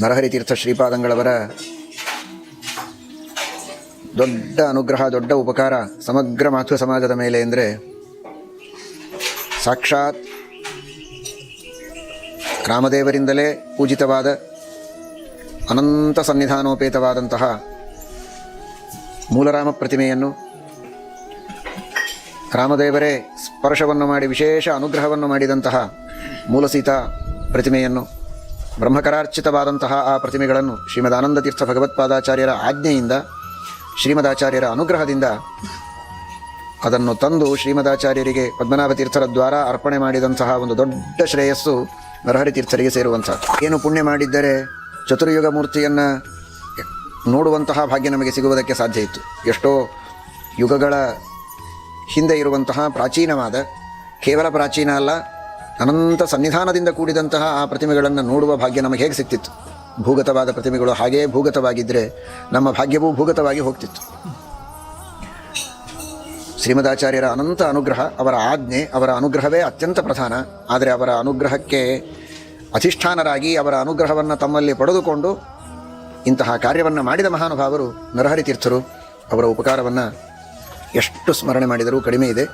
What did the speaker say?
ನರಹರಿತೀರ್ಥ ಶ್ರೀಪಾದಂಗಳವರ ದೊಡ್ಡ ಅನುಗ್ರಹ, ದೊಡ್ಡ ಉಪಕಾರ ಸಮಗ್ರ ಮಾತೃ ಸಮಾಜದ ಮೇಲೆ ಅಂದರೆ ಸಾಕ್ಷಾತ್ ರಾಮದೇವರಿಂದಲೇ ಪೂಜಿತವಾದ ಅನಂತ ಸನ್ನಿಧಾನೋಪೇತವಾದಂತಹ ಮೂಲರಾಮ ಪ್ರತಿಮೆಯನ್ನು ರಾಮದೇವರೇ ಸ್ಪರ್ಶವನ್ನು ಮಾಡಿ ವಿಶೇಷ ಅನುಗ್ರಹವನ್ನು ಮಾಡಿದಂತಹ ಮೂಲಸೀತಾ ಪ್ರತಿಮೆಯನ್ನು, ಬ್ರಹ್ಮಕರಾರ್ಚಿತವಾದಂತಹ ಆ ಪ್ರತಿಮೆಗಳನ್ನು ಶ್ರೀಮದಾನಂದತೀರ್ಥ ಭಗವತ್ಪಾದಾಚಾರ್ಯರ ಆಜ್ಞೆಯಿಂದ, ಶ್ರೀಮದಾಚಾರ್ಯರ ಅನುಗ್ರಹದಿಂದ ಅದನ್ನು ತಂದು ಶ್ರೀಮದಾಚಾರ್ಯರಿಗೆ ಪದ್ಮನಾಭತೀರ್ಥರ ದ್ವಾರ ಅರ್ಪಣೆ ಮಾಡಿದಂತಹ ಒಂದು ದೊಡ್ಡ ಶ್ರೇಯಸ್ಸು ನರಹರಿತೀರ್ಥರಿಗೆ ಸೇರುವಂಥದ್ದು. ಏನು ಪುಣ್ಯ ಮಾಡಿದ್ದರೆ ಚತುರ್ಯುಗ ಮೂರ್ತಿಯನ್ನು ನೋಡುವಂತಹ ಭಾಗ್ಯ ನಮಗೆ ಸಿಗುವುದಕ್ಕೆ ಸಾಧ್ಯ ಇತ್ತು. ಎಷ್ಟೋ ಯುಗಗಳ ಹಿಂದೆ ಇರುವಂತಹ ಪ್ರಾಚೀನವಾದ, ಕೇವಲ ಪ್ರಾಚೀನ ಅಲ್ಲ, ಅನಂತ ಸನ್ನಿಧಾನದಿಂದ ಕೂಡಿದಂತಹ ಆ ಪ್ರತಿಮೆಗಳನ್ನು ನೋಡುವ ಭಾಗ್ಯ ನಮಗೆ ಹೇಗೆ ಸಿಗ್ತಿತ್ತು? ಭೂಗತವಾದ ಪ್ರತಿಮೆಗಳು ಹಾಗೇ ಭೂಗತವಾಗಿದ್ದರೆ ನಮ್ಮ ಭಾಗ್ಯವೂ ಭೂಗತವಾಗಿ ಹೋಗ್ತಿತ್ತು. ಶ್ರೀಮದಾಚಾರ್ಯರ ಅನಂತ ಅನುಗ್ರಹ, ಅವರ ಆಜ್ಞೆ, ಅವರ ಅನುಗ್ರಹವೇ ಅತ್ಯಂತ ಪ್ರಧಾನ. ಆದರೆ ಅವರ ಅನುಗ್ರಹಕ್ಕೆ ಅಧಿಷ್ಠಾನರಾಗಿ ಅವರ ಅನುಗ್ರಹವನ್ನು ತಮ್ಮಲ್ಲಿ ಪಡೆದುಕೊಂಡು ಇಂತಹ ಕಾರ್ಯವನ್ನು ಮಾಡಿದ ಮಹಾನುಭಾವರು ನರಹರಿತೀರ್ಥರು. ಅವರ ಉಪಕಾರವನ್ನು ಎಷ್ಟು ಸ್ಮರಣೆ ಮಾಡಿದರೂ ಕಡಿಮೆ ಇದೆ.